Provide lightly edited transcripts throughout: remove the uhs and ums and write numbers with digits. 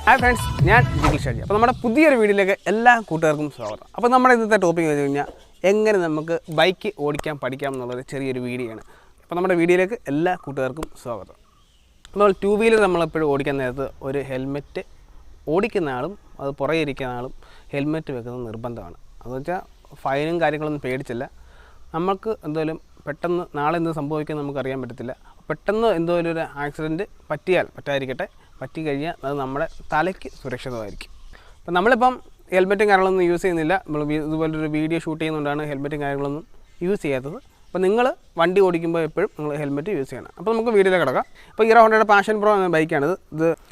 Hi friends, ഞാൻ ജിഗിൽ ഷാജി. അപ്പോൾ നമ്മുടെ പുതിയൊരു വീഡിയോയിലേക്ക് എല്ലാ കൂട്ടുകാർക്കും സ്വാഗതം. അപ്പോൾ നമ്മുടെ ഇന്നത്തെ ടോപ്പിക് എന്ന് വെച്ച് കഴിഞ്ഞാൽ എങ്ങനെ നമുക്ക് ബൈക്ക് ഓടിക്കാൻ പഠിക്കാം എന്നുള്ളൊരു ചെറിയൊരു വീഡിയോ ആണ്. അപ്പോൾ നമ്മുടെ വീഡിയോയിലേക്ക് എല്ലാ കൂട്ടുകാർക്കും സ്വാഗതം. നമ്മൾ ടൂ വീലർ നമ്മളെപ്പോഴും ഓടിക്കാൻ നേരത്ത് ഒരു ഹെൽമെറ്റ് ഓടിക്കുന്ന ആളും അത് പുറകെ ഇരിക്കുന്ന ആളും ഹെൽമെറ്റ് വെക്കുന്നത് നിർബന്ധമാണ്. അതെന്ന് വെച്ചാൽ ഫൈനും കാര്യങ്ങളൊന്നും പേടിച്ചില്ല. നമുക്ക് എന്തെങ്കിലും പെട്ടെന്ന് നാളെ എന്ത് സംഭവിക്കുമെന്ന് നമുക്കറിയാൻ പറ്റത്തില്ല. പെട്ടെന്ന് എന്തെങ്കിലും ഒരു ആക്സിഡൻറ്റ് പറ്റാതിരിക്കട്ടെ, പറ്റിക്കഴിഞ്ഞാൽ അത് നമ്മുടെ തലയ്ക്ക് സുരക്ഷിതമായിരിക്കും. അപ്പം നമ്മളിപ്പം ഹെൽമെറ്റും കാര്യങ്ങളൊന്നും യൂസ് ചെയ്യുന്നില്ല. നമ്മൾ ഇതുപോലൊരു വീഡിയോ ഷൂട്ട് ചെയ്യുന്നതുകൊണ്ടാണ് ഹെൽമെറ്റും കാര്യങ്ങളൊന്നും യൂസ് ചെയ്യാത്തത്. അപ്പോൾ നിങ്ങൾ വണ്ടി ഓടിക്കുമ്പോൾ എപ്പോഴും നിങ്ങൾ ഹെൽമെറ്റ് യൂസ് ചെയ്യണം. അപ്പോൾ നമുക്ക് വീഡിയോയിലേക്ക് കിടക്കാം. ഇപ്പോൾ ഹീറോ ഹോണ്ടയുടെ പാഷൻ പ്രോ എന്ന ബൈക്കാണിത്.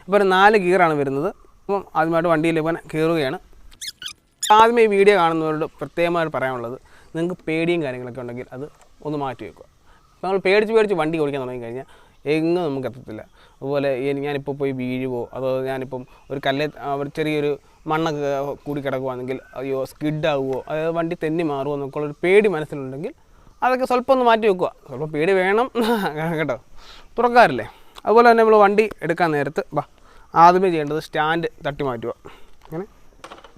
ഇപ്പോൾ ഒരു 4 ഗിയറാണ് വരുന്നത്. അപ്പം ആദ്യമായിട്ട് വണ്ടിയിൽ ഇപ്പം കയറുകയാണ്. ആദ്യമേ ഈ വീഡിയോ കാണുന്നവരോട് പ്രത്യേകമായിട്ട് പറയാനുള്ളത്, നിങ്ങൾക്ക് പേടിയും കാര്യങ്ങളൊക്കെ ഉണ്ടെങ്കിൽ അത് ഒന്ന് മാറ്റി വെക്കുക. നമ്മൾ പേടിച്ച് വണ്ടി ഓടിക്കാൻ തുടങ്ങിക്കഴിഞ്ഞാൽ എങ്ങും നമുക്ക് എത്തത്തില്ല. അതുപോലെ ഞാനിപ്പോൾ പോയി വീഴുവോ, അതോ ഞാനിപ്പം ഒരു ഒരു ചെറിയൊരു മണ്ണൊക്കെ കൂടി കിടക്കുവാണെങ്കിൽ അയ്യോ സ്കിഡാവുമോ, അതായത് വണ്ടി തെന്നി മാറുമോ എന്നൊക്കെയുള്ളൊരു പേടി മനസ്സിലുണ്ടെങ്കിൽ അതൊക്കെ സ്വല്പം ഒന്ന് മാറ്റി വെക്കുക. സ്വല്പം പേടി വേണം കേട്ടോ, തുറക്കാറില്ലേ. അതുപോലെ തന്നെ നമ്മൾ വണ്ടി എടുക്കാൻ നേരത്ത് ആദ്യമേ ചെയ്യേണ്ടത് സ്റ്റാൻഡ് തട്ടി മാറ്റുക. അങ്ങനെ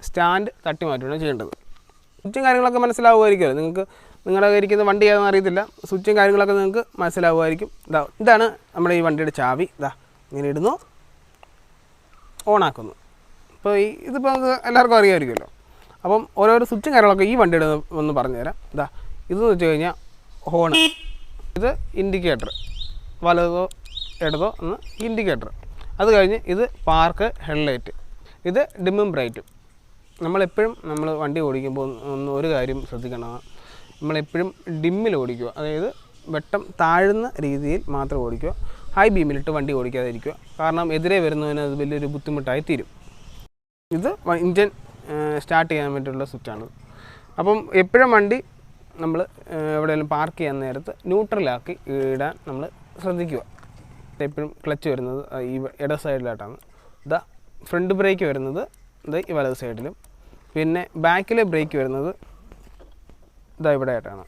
സ്റ്റാൻഡ് തട്ടി മാറ്റുകയാണ് ചെയ്യേണ്ടത്. സ്വിച്ചും കാര്യങ്ങളൊക്കെ മനസ്സിലാവുമായിരിക്കുമല്ലോ നിങ്ങൾക്ക്. നിങ്ങളുടെ ഇരിക്കുന്ന വണ്ടി ഏതെന്ന് അറിയത്തില്ല, സ്വിച്ചും കാര്യങ്ങളൊക്കെ നിങ്ങൾക്ക് മനസ്സിലാവുമായിരിക്കും. ഇതാണ് നമ്മുടെ ഈ വണ്ടിയുടെ ചാവി. ഇങ്ങനെ ഇടുന്നു, ഓണാക്കുന്നു. ഇപ്പോൾ ഇതിപ്പോൾ നമുക്ക് എല്ലാവർക്കും അറിയാമായിരിക്കുമല്ലോ. അപ്പം ഓരോരോ സ്വിച്ചും കാര്യങ്ങളൊക്കെ ഈ വണ്ടിയുടെ ഒന്ന് പറഞ്ഞുതരാം. ഇതെന്ന് വെച്ച് കഴിഞ്ഞാൽ ഹോൺ, ഇത് ഇൻഡിക്കേറ്റർ, വലതോ ഇടതോ എന്ന് ഇൻഡിക്കേറ്റർ. അത് കഴിഞ്ഞ് ഇത് പാർക്ക് ഹെഡ്ലൈറ്റ്, ഇത് ഡിമ്മും ബ്രൈറ്റും. നമ്മളെപ്പോഴും നമ്മൾ വണ്ടി ഓടിക്കുമ്പോൾ ഒരു കാര്യം ശ്രദ്ധിക്കണം, നമ്മളെപ്പോഴും ഡിമ്മിൽ ഓടിക്കുക. അതായത് വെട്ടം താഴുന്ന രീതിയിൽ മാത്രം ഓടിക്കുക. ഹൈ ബീമിലിട്ട് വണ്ടി ഓടിക്കാതിരിക്കുക. കാരണം എതിരെ വരുന്നതിന് അത് വലിയൊരു ബുദ്ധിമുട്ടായി തീരും. ഇത് ഇഞ്ചൻ സ്റ്റാർട്ട് ചെയ്യാൻ വേണ്ടിയിട്ടുള്ള സ്വിച്ചാണ്. അപ്പം എപ്പോഴും വണ്ടി നമ്മൾ എവിടെയെങ്കിലും പാർക്ക് ചെയ്യാൻ നേരത്ത് ന്യൂട്രലാക്കി ഇടാൻ നമ്മൾ ശ്രദ്ധിക്കുക. എപ്പോഴും ക്ലച്ച് വരുന്നത് ഈ ഇട സൈഡിലായിട്ടാണ്. ഫ്രണ്ട് ബ്രേക്ക് വരുന്നത് ഈ വലത് സൈഡിലും, പിന്നെ ബാക്കിലെ ബ്രേക്ക് വരുന്നത് ഇവിടെ ആയിട്ടാണ്.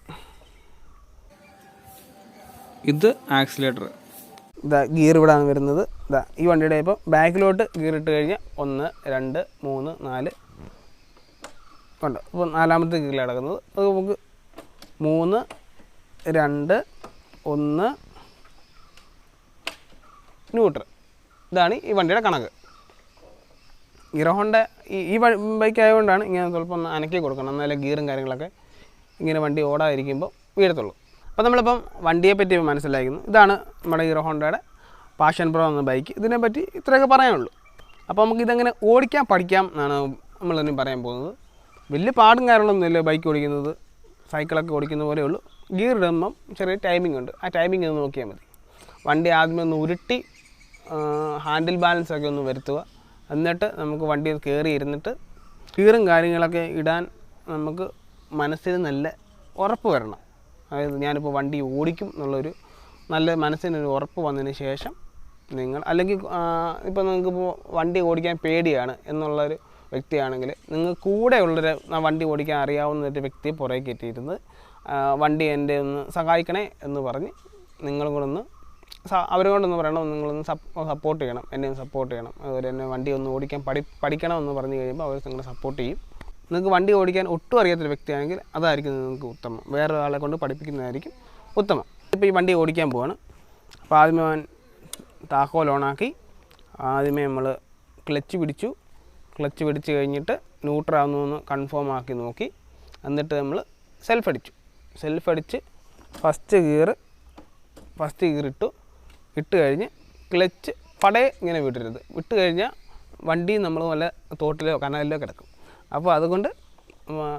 ഇത് ആക്സിലേറ്റർ, ഗിയർ ഇവിടെയാണ് വരുന്നത്. ഈ വണ്ടിയുടെ ഇപ്പോൾ ബാക്കിലോട്ട് ഗിയർ ഇട്ട് കഴിഞ്ഞാൽ 1 2 3 4 ഉണ്ട്. അപ്പോൾ 4ാമത്തെ ഗിയറിൽ കിടക്കുന്നത്. അത് നമുക്ക് 3 2 1 ന്യൂട്രൽ. ഇതാണ് ഈ വണ്ടിയുടെ കണക്ക്. ഹീറോ ഹോണ്ട ഈ ബൈക്ക് ആയതുകൊണ്ടാണ് ഇങ്ങനെ സ്വല്പം ഒന്ന് അനക്കി കൊടുക്കണം, എന്നാലേ ഗിയറും കാര്യങ്ങളൊക്കെ ഇങ്ങനെ വണ്ടി ഓടാതിരിക്കുമ്പോൾ വീഴത്തുള്ളൂ. അപ്പോൾ നമ്മളിപ്പം വണ്ടിയെപ്പറ്റി മനസ്സിലാക്കുന്നു. ഇതാണ് നമ്മുടെ ഹീറോ ഹോണ്ടയുടെ പാഷൻ പ്രോ എന്ന ബൈക്ക്. ഇതിനെപ്പറ്റി ഇത്രയൊക്കെ പറയാനുള്ളൂ. അപ്പോൾ നമുക്കിതെങ്ങനെ ഓടിക്കാൻ പഠിക്കാം എന്നാണ് നമ്മളിനി പറയാൻ പോകുന്നത്. വലിയ പാടും കാര്യങ്ങളൊന്നുമില്ല ബൈക്ക് ഓടിക്കുന്നത്, സൈക്കിളൊക്കെ ഓടിക്കുന്ന പോലെ ഉള്ളൂ. ഗിയർ ഇടുമ്പം ചെറിയ ടൈമിംഗ് ഉണ്ട്. ആ ടൈമിംഗ് ഒന്ന് നോക്കിയാൽ മതി. വണ്ടി ആദ്യമേ ഒന്ന് ഉരുട്ടി ഹാൻഡിൽ ബാലൻസൊക്കെ ഒന്ന് വരുത്തുക. എന്നിട്ട് നമുക്ക് വണ്ടി കയറി ഇരുന്നിട്ട് ഗിയറും കാര്യങ്ങളൊക്കെ ഇടാൻ നമുക്ക് മനസ്സിന് നല്ല ഉറപ്പ് വരണം. അതായത് ഞാനിപ്പോൾ വണ്ടി ഓടിക്കും എന്നുള്ളൊരു നല്ല മനസ്സിനൊരു ഉറപ്പ് വന്നതിന് ശേഷം നിങ്ങൾ, അല്ലെങ്കിൽ ഇപ്പോൾ നിങ്ങൾക്കിപ്പോൾ വണ്ടി ഓടിക്കാൻ പേടിയാണ് എന്നുള്ളൊരു വ്യക്തിയാണെങ്കിൽ നിങ്ങൾ കൂടെയുള്ളൊരു വണ്ടി ഓടിക്കാൻ അറിയാവുന്ന ഒരു വ്യക്തിയെ പുറകെ കയറ്റിയിരുന്ന് വണ്ടി എൻ്റെ ഒന്ന് സഹായിക്കണേ എന്ന് പറഞ്ഞ് നിങ്ങളും കൂടെ ഒന്ന് അവരോടൊന്ന് പറയണം, നിങ്ങളൊന്ന് സപ്പോർട്ട് ചെയ്യണം, എന്നെ ഒന്ന് സപ്പോർട്ട് ചെയ്യണം. അതുപോലെ തന്നെ വണ്ടി ഒന്ന് ഓടിക്കാൻ പഠിക്കണമെന്ന് പറഞ്ഞു കഴിയുമ്പോൾ അവർ നിങ്ങളെ സപ്പോർട്ട് ചെയ്യും. നിങ്ങൾക്ക് വണ്ടി ഓടിക്കാൻ ഒട്ടും അറിയാത്തൊരു വ്യക്തിയാണെങ്കിൽ അതായിരിക്കും നിങ്ങൾക്ക് ഉത്തമം. വേറെ ഒരാളെ കൊണ്ട് പഠിപ്പിക്കുന്നതായിരിക്കും ഉത്തമം. ഇപ്പോൾ ഈ വണ്ടി ഓടിക്കാൻ പോവാണ്. അപ്പോൾ ആദ്യമേ താക്കോൽ ഓണാക്കി, ആദ്യമേ നമ്മൾ ക്ലച്ച് പിടിച്ച് കഴിഞ്ഞിട്ട് ന്യൂട്രാവുന്നതെന്ന് കൺഫേം ആക്കി നോക്കി, എന്നിട്ട് നമ്മൾ സെൽഫ് അടിച്ച് ഫസ്റ്റ് ഗിയർ ഇട്ട് കഴിഞ്ഞ് ക്ലച്ച് പടയെ ഇങ്ങനെ വിട്ട് കഴിഞ്ഞാൽ വണ്ടി നമ്മൾ നല്ല തോട്ടിലോ കനാലിലോ കിടക്കും. അപ്പോൾ അതുകൊണ്ട്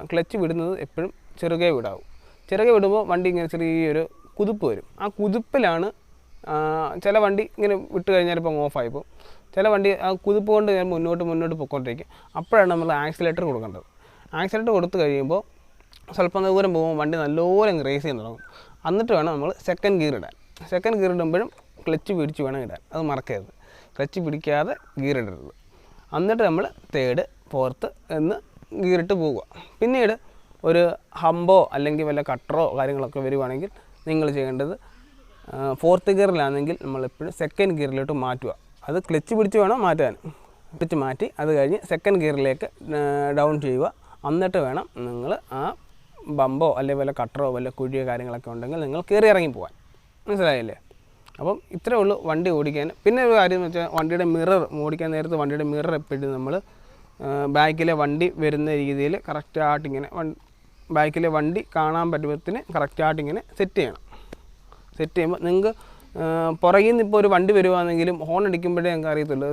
ക്ലച്ച് വിടുന്നത് എപ്പോഴും ചെറുകെ വിടുമ്പോൾ വണ്ടി ഇങ്ങനെ ചെറിയൊരു കുതിപ്പ് വരും. ആ കുതിപ്പിലാണ് ചില വണ്ടി ഇങ്ങനെ വിട്ട് കഴിഞ്ഞാൽ ഇപ്പം ഓഫായി പോകും. ചില വണ്ടി ആ കുതിപ്പ് കൊണ്ട് ഞാൻ മുന്നോട്ട് പൊയ്ക്കൊണ്ടിരിക്കും. അപ്പോഴാണ് നമ്മൾ ആക്സിലേറ്റർ കൊടുക്കേണ്ടത്. ആക്സിലേറ്റർ കൊടുത്തു കഴിയുമ്പോൾ സ്വല്പം ദൂരം പോകുമ്പോൾ വണ്ടി നല്ലപോലെ റേസ് ചെയ്യാൻ തുടങ്ങും. എന്നിട്ട് വേണം നമ്മൾ സെക്കൻഡ് ഗിയർ ഇടുമ്പോഴും ക്ലച്ച് പിടിച്ച് വേണം ഇടാൻ. അത് മറക്കരുത്. ക്ലച്ച് പിടിക്കാതെ ഗിയർ ഇടരുത്. എന്നിട്ട് നമ്മൾ 3rd 4th എന്ന് ഗിയറിട്ട് പോവുക. പിന്നീട് ഒരു ഹമ്പോ അല്ലെങ്കിൽ വല്ല കട്ടറോ കാര്യങ്ങളൊക്കെ വരുവാണെങ്കിൽ നിങ്ങൾ ചെയ്യേണ്ടത് 4th ഗിയറിലാണെങ്കിൽ നമ്മളെപ്പോഴും 2nd ഗിയറിലോട്ട് മാറ്റുക. അത് ക്ലച്ച് പിടിച്ച് വേണം മാറ്റാൻ. പിടിച്ച് മാറ്റി അത് കഴിഞ്ഞ് സെക്കൻഡ് ഗിയറിലേക്ക് ഡൗൺ ചെയ്യുക. എന്നിട്ട് വേണം നിങ്ങൾ ആ ബമ്പോ അല്ലെങ്കിൽ വല്ല കട്ടറോ വല്ല കുഴിയോ കാര്യങ്ങളൊക്കെ ഉണ്ടെങ്കിൽ നിങ്ങൾ കയറി ഇറങ്ങി പോകാൻ. മനസ്സിലായില്ലേ? അപ്പം ഇത്രയേ ഉള്ളൂ വണ്ടി ഓടിക്കാൻ. പിന്നെ ഒരു കാര്യം എന്ന് വെച്ചാൽ വണ്ടിയുടെ മിറർ ഓടിക്കാൻ നേരത്ത് വണ്ടിയുടെ മിറർ എപ്പോഴും നമ്മൾ ബാക്കിലെ വണ്ടി വരുന്ന രീതിയിൽ കറക്റ്റായിട്ടിങ്ങനെ ബാക്കിലെ വണ്ടി കാണാൻ പറ്റുമ്പത്തിന് കറക്റ്റായിട്ടിങ്ങനെ സെറ്റ് ചെയ്യണം. സെറ്റ് ചെയ്യുമ്പോൾ നിങ്ങൾക്ക് പുറകിൽ നിന്ന് ഇപ്പോൾ ഒരു വണ്ടി വരുവാണെങ്കിലും ഹോൺ അടിക്കുമ്പോഴേ ഞങ്ങൾക്ക് അറിയത്തുള്ളൂ.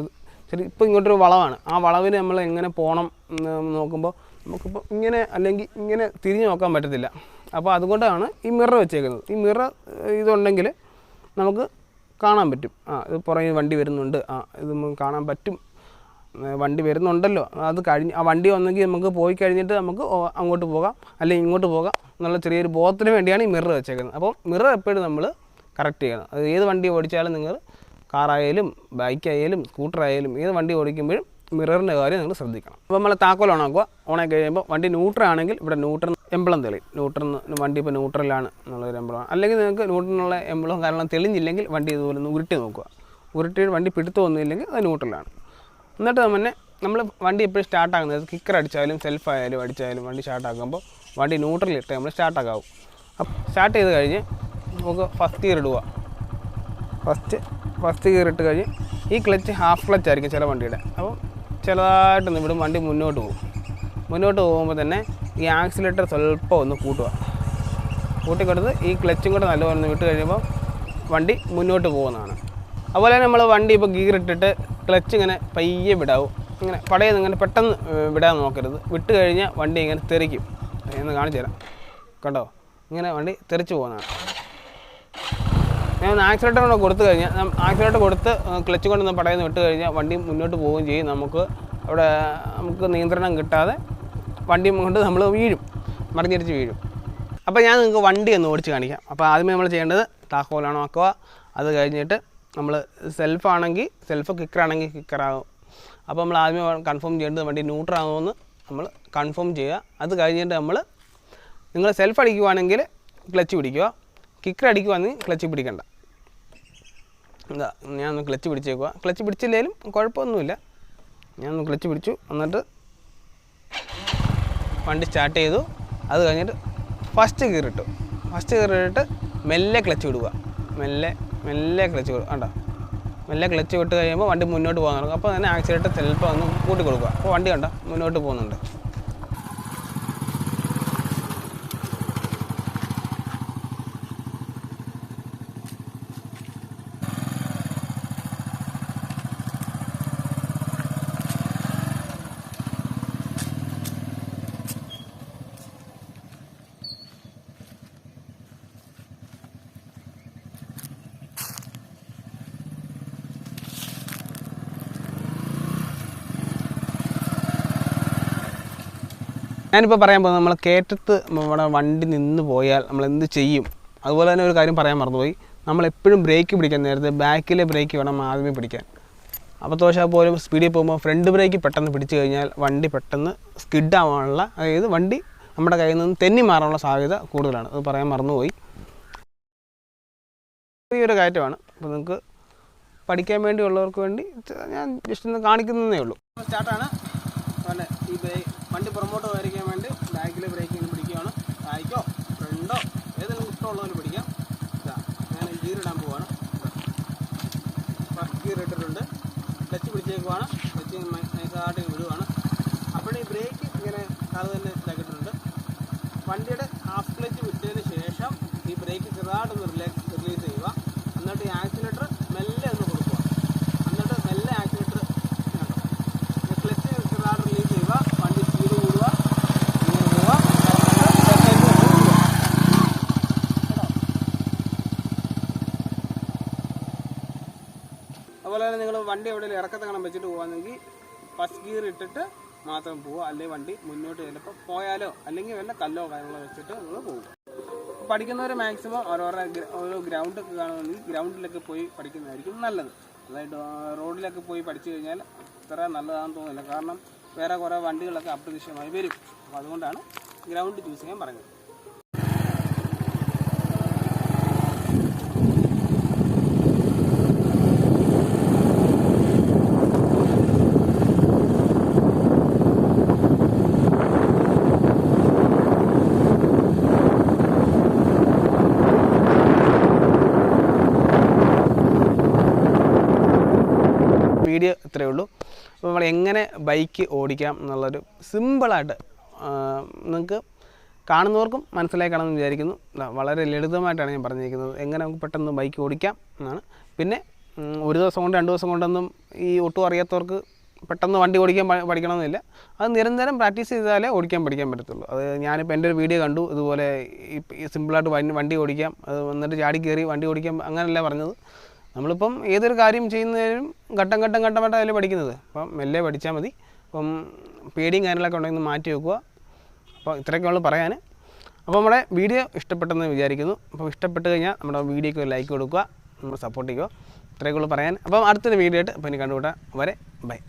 ശരി, ഇപ്പോൾ ഇങ്ങോട്ടൊരു വളവാണ്, ആ വളവിന് നമ്മൾ എങ്ങനെ പോകണം നോക്കുമ്പോൾ നമുക്കിപ്പോൾ ഇങ്ങനെ അല്ലെങ്കിൽ ഇങ്ങനെ തിരിഞ്ഞ് നോക്കാൻ പറ്റത്തില്ല. അപ്പോൾ അതുകൊണ്ടാണ് ഈ മിറർ വെച്ചേക്കുന്നത്. ഈ മിറർ ഇതുണ്ടെങ്കിൽ നമുക്ക് കാണാൻ പറ്റും. ഇത് പുറകിൽ വണ്ടി വരുന്നുണ്ട്, ഇത് നമുക്ക് കാണാൻ പറ്റും, വണ്ടി വരുന്നുണ്ടല്ലോ. അത് കഴിഞ്ഞ് ആ വണ്ടി വന്നെങ്കിൽ നമുക്ക് പോയി കഴിഞ്ഞിട്ട് നമുക്ക് അങ്ങോട്ട് പോകാം അല്ലെങ്കിൽ ഇങ്ങോട്ട് പോകാം എന്നുള്ള ചെറിയൊരു ബോധത്തിന് വേണ്ടിയാണ് ഈ മിറർ വെച്ചേക്കുന്നത്. അപ്പോൾ മിറർ എപ്പോഴും നമ്മൾ കറക്റ്റ് ചെയ്യണം. അത് ഏത് വണ്ടി ഓടിച്ചാലും നിങ്ങൾ കാറായാലും ബൈക്കായാലും സ്കൂട്ടറായാലും ഏത് വണ്ടി ഓടിക്കുമ്പോഴും മിററിൻ്റെ കാര്യം നിങ്ങൾ ശ്രദ്ധിക്കണം. അപ്പോൾ നമ്മൾ താക്കോൽ ഓണാക്കുക. ഓണാക്കി കഴിയുമ്പോൾ വണ്ടി ന്യൂട്രലാണെങ്കിൽ ഇവിടെ ന്യൂട്രൽ എംബ്ലം തെളിയും. വണ്ടി ഇപ്പോൾ ന്യൂട്രലാണ് എന്നുള്ളൊരു എംബ്ലമാണ്. അല്ലെങ്കിൽ നിങ്ങൾക്ക് ന്യൂട്രലിനുള്ള എംബ്ലം കാരണം തെളിഞ്ഞില്ലെങ്കിൽ വണ്ടി ഇതുപോലെ ഒന്ന് ഉരുട്ടി നോക്കുക. ഉരുട്ടി വണ്ടി പിടുത്തമൊന്നുമില്ലെങ്കിൽ അത് ന്യൂട്രലാണ്. എന്നിട്ട് നമ്മൾ വണ്ടി എപ്പോഴും സ്റ്റാർട്ടാകുന്നത് കിക്കർ അടിച്ചാലും സെൽഫായാലും അടിച്ചാലും വണ്ടി സ്റ്റാർട്ടാക്കുമ്പോൾ വണ്ടി ന്യൂട്രലിട്ട് നമ്മൾ സ്റ്റാർട്ടാക്കാവും. അപ്പോൾ സ്റ്റാർട്ട് ചെയ്ത് കഴിഞ്ഞ് നമുക്ക് ഫസ്റ്റ് ഗിയർ ഇടുക. ഫസ്റ്റ് ഗിയർ ഇട്ട് കഴിഞ്ഞ് ഈ ക്ലച്ച് ഹാഫ് ക്ലച്ച് ആയിരിക്കും ചില വണ്ടിയുടെ. അപ്പോൾ ചിലതായിട്ടൊന്ന് ഇവിടെ വണ്ടി മുന്നോട്ട് പോകുമ്പോൾ തന്നെ ഈ ആക്സിലേറ്റർ സ്വല്പം ഒന്ന് കൂട്ടിക്കൊടുത്ത് ഈ ക്ലച്ചും കൂടെ നല്ലപോലെ ഒന്ന് വിട്ട് കഴിയുമ്പോൾ വണ്ടി മുന്നോട്ട് പോകുന്നതാണ്. അതുപോലെ തന്നെ നമ്മൾ വണ്ടി ഇപ്പോൾ ഗിയർ ഇട്ടിട്ട് ക്ലച്ച് ഇങ്ങനെ പയ്യെ വിടാവും. ഇങ്ങനെ പടയെന്ന് ഇങ്ങനെ പെട്ടെന്ന് വിടാൻ നോക്കരുത്. വിട്ട് കഴിഞ്ഞാൽ വണ്ടി ഇങ്ങനെ തെറിക്കും. എന്ന് കാണിച്ചു തരാം, കേട്ടോ. ഇങ്ങനെ വണ്ടി തെറിച്ച് പോകുന്നതാണ്. ഞാൻ ആക്സിലേറ്റർ കൂടെ കൊടുത്തു കഴിഞ്ഞാൽ ആക്സിലേറ്റർ കൊടുത്ത് ക്ലച്ച് കൊണ്ടൊന്ന് പടയെന്ന് വിട്ട് കഴിഞ്ഞാൽ വണ്ടി മുന്നോട്ട് പോവുകയും ചെയ്യും. നമുക്ക് നിയന്ത്രണം കിട്ടാതെ വണ്ടി കൊണ്ട് നമ്മൾ മറിഞ്ഞടിച്ച് വീഴും. അപ്പോൾ ഞാൻ നിങ്ങൾക്ക് വണ്ടി ഒന്ന് ഓടിച്ച് കാണിക്കാം. അപ്പോൾ ആദ്യമേ നമ്മൾ ചെയ്യേണ്ടത് താക്കോലാണ് ആക്കുക. അത് കഴിഞ്ഞിട്ട് നമ്മൾ സെൽഫാണെങ്കിൽ സെൽഫ്, കിക്കറാണെങ്കിൽ കിക്കറാകും. അപ്പോൾ നമ്മൾ ആദ്യമേ കൺഫേം ചെയ്യേണ്ടത് വണ്ടി ന്യൂട്രലാകുമെന്ന് നമ്മൾ കൺഫേം ചെയ്യുക. അത് കഴിഞ്ഞിട്ട് നിങ്ങൾ സെൽഫ് അടിക്കുവാണെങ്കിൽ ക്ലച്ച് പിടിക്കുക, കിക്കർ അടിക്കുവാണെങ്കിൽ ക്ലച്ച് പിടിക്കണ്ട. ഞാനൊന്ന് ക്ലച്ച് പിടിച്ചേക്കുക. ക്ലച്ച് പിടിച്ചില്ലെങ്കിലും കുഴപ്പമൊന്നുമില്ല. ഞാനൊന്ന് ക്ലച്ച് പിടിച്ചു. എന്നിട്ട് വണ്ടി സ്റ്റാർട്ട് ചെയ്തു. അത് കഴിഞ്ഞിട്ട് ഫസ്റ്റ് ഗിയർ ഇട്ട് മെല്ലെ ക്ലച്ച് വിടുക. മെല്ലെ ക്ലച്ച് വിടുക. കണ്ടോ, മെല്ലെ ക്ലച്ച് വിട്ട് കഴിയുമ്പോൾ വണ്ടി മുന്നോട്ട് പോകാൻ തുടങ്ങും. അപ്പോൾ തന്നെ ആക്സിലേറ്റർ ചിലപ്പോൾ ഒന്ന് കൂട്ടി കൊടുക്കുക. അപ്പോൾ വണ്ടി കണ്ടോ മുന്നോട്ട് പോകുന്നുണ്ട്. ഞാനിപ്പോൾ പറയാൻ പോകുന്നത് നമ്മൾ കയറ്റത്ത് നമ്മുടെ വണ്ടി നിന്ന് പോയാൽ നമ്മൾ എന്ത് ചെയ്യും. അതുപോലെ തന്നെ ഒരു കാര്യം പറയാൻ മറന്നുപോയി. നമ്മളെപ്പോഴും ബ്രേക്ക് പിടിക്കാൻ നേരത്തെ ബാക്കിലെ ബ്രേക്ക് വേണം ആദ്യമേ പിടിക്കാൻ. അബദ്ധവശാൽ പോലും സ്പീഡിൽ പോകുമ്പോൾ ഫ്രണ്ട് ബ്രേക്ക് പെട്ടെന്ന് പിടിച്ചു കഴിഞ്ഞാൽ വണ്ടി പെട്ടെന്ന് സ്കിഡ് ആവാനുള്ള, അതായത് വണ്ടി നമ്മുടെ കയ്യിൽ നിന്ന് തെന്നി മാറാനുള്ള സാധ്യത കൂടുതലാണ്. അത് പറയാൻ മറന്നുപോയി. ഈ ഒരു കയറ്റമാണ്. അപ്പോൾ നിങ്ങൾക്ക് പഠിക്കാൻ വേണ്ടിയുള്ളവർക്ക് വേണ്ടി ഞാൻ ജസ്റ്റ് ഒന്ന് കാണിക്കുന്നതേ ഉള്ളൂ. സ്റ്റാർട്ടാണ്. ഈ വണ്ടി പുറമോട്ട് പോയിരിക്കാൻ വേണ്ടി ബാക്കിലെ ബ്രേക്ക് ഇങ്ങനെ പിടിക്കുകയാണ്. ബാക്കോ ഫ്രണ്ടോ ഏതെങ്കിലും ഇഷ്ടമുള്ളവർ പിടിക്കാം. ഞാൻ ഗിയർ ഇടാൻ പോവാണ്. ഫസ്റ്റ് ഗിയർ ഇട്ടിട്ടുണ്ട്. ക്ലച്ച് പിടിച്ചേക്കുവാണ്. ക്ലച്ച് നൈസായിട്ട് വിടുവാണ്. അപ്പോൾ ഈ ബ്രേക്ക് ഇങ്ങനെ അത് തന്നെ ഇതാക്കിയിട്ടുണ്ട്. വണ്ടിയുടെ ഹാഫ് ക്ലച്ച് വിട്ടതിന് ശേഷം ഈ ബ്രേക്ക് ചെറുതായിട്ടൊന്ന് റിലീസ് ചെയ്യുക. എന്നിട്ട് ഈ ആക്സിലേറ്റർ മെല്ലെ ഒന്ന് കൊടുക്കുക. എന്നിട്ട് മെല്ലെ ആക്സിലേറ്റർ ക്ലച്ച് ചെറുതായിട്ട് റിലീസ് ചെയ്യുക. വണ്ടി സ്പീഡ് കൂടുക. ഇങ്ങനെ പോവുക. അതുപോലെ തന്നെ നിങ്ങൾ വണ്ടി എവിടെയെങ്കിലും ഇറക്കത്തങ്ങനെ വെച്ചിട്ട് പോകുകയാണെങ്കിൽ ഫസ്റ്റ് ഗിയർ ഇട്ടിട്ട് മാത്രം പോവുക. അല്ലെങ്കിൽ വണ്ടി മുന്നോട്ട് ചിലപ്പോൾ പോയാലോ അല്ലെങ്കിൽ വല്ല കല്ലോ കാര്യങ്ങളോ വെച്ചിട്ട് നിങ്ങൾ പോകും. പഠിക്കുന്നവർ മാക്സിമം ഓരോ ഗ്രൗണ്ടൊക്കെ കാണുകയാണെങ്കിൽ ഗ്രൗണ്ടിലൊക്കെ പോയി പഠിക്കുന്നതായിരിക്കും നല്ലത്. അതായത് റോഡിലൊക്കെ പോയി പഠിച്ചു കഴിഞ്ഞാൽ അത്ര നല്ലതാണെന്ന് തോന്നുന്നില്ല. കാരണം വേറെ കുറേ വണ്ടികളൊക്കെ അപ്രതീക്ഷിതമായി വരും. അപ്പോൾ അതുകൊണ്ടാണ് ഗ്രൗണ്ട് ചൂസ് ചെയ്യാൻ പറഞ്ഞത്. വീഡിയോ ഇത്രയേ ഉള്ളൂ. അപ്പോൾ നമ്മൾ എങ്ങനെ ബൈക്ക് ഓടിക്കാം എന്നുള്ളൊരു സിമ്പിളായിട്ട് നിങ്ങൾക്ക് കാണുന്നവർക്കും മനസ്സിലായി കാണുമെന്ന് വിചാരിക്കുന്നു. വളരെ ലളിതമായിട്ടാണ് ഞാൻ പറഞ്ഞിരിക്കുന്നത്, എങ്ങനെ നമുക്ക് പെട്ടെന്ന് ബൈക്ക് ഓടിക്കാം എന്നാണ്. പിന്നെ ഒരു ദിവസം കൊണ്ട് 2 ദിവസം കൊണ്ടൊന്നും ഈ ഒട്ടും അറിയാത്തവർക്ക് പെട്ടെന്ന് വണ്ടി ഓടിക്കാൻ പഠിക്കണമെന്നില്ല. അത് നിരന്തരം പ്രാക്ടീസ് ചെയ്താലേ ഓടിക്കാൻ പഠിക്കാൻ പറ്റത്തുള്ളൂ. അത് ഞാനിപ്പോൾ എൻ്റെ ഒരു വീഡിയോ കണ്ടു, ഇതുപോലെ ഈ സിമ്പിളായിട്ട് വണ്ടി ഓടിക്കാം, അത് വന്നിട്ട് ചാടി കയറി വണ്ടി ഓടിക്കാം അങ്ങനെയല്ല പറഞ്ഞത്. നമ്മളിപ്പം ഏതൊരു കാര്യം ചെയ്യുന്നതിനും ഘട്ടമായിട്ടല്ലേ പഠിക്കുന്നത്. അപ്പം മെല്ലെ പഠിച്ചാൽ മതി. അപ്പം പേടിയും കാര്യങ്ങളൊക്കെ ഉണ്ടെങ്കിൽ മാറ്റി വെക്കുക. അപ്പോൾ ഇത്രയൊക്കെ ഉള്ളൂ പറയാൻ. അപ്പോൾ നമ്മുടെ വീഡിയോ ഇഷ്ടപ്പെട്ടെന്ന് വിചാരിക്കുന്നു. അപ്പോൾ ഇഷ്ടപ്പെട്ട് കഴിഞ്ഞാൽ നമ്മുടെ വീഡിയോയ്ക്ക് ഒരു ലൈക്ക് കൊടുക്കുക, നമ്മൾ സപ്പോർട്ട് ചെയ്യുക. ഇത്രയൊക്കെ ഉള്ളൂ പറയാൻ. അപ്പം അടുത്തൊരു വീഡിയോ ആയിട്ട് അപ്പോൾ ഇനി കണ്ടുകൂട്ടാം. വരെ ബൈ.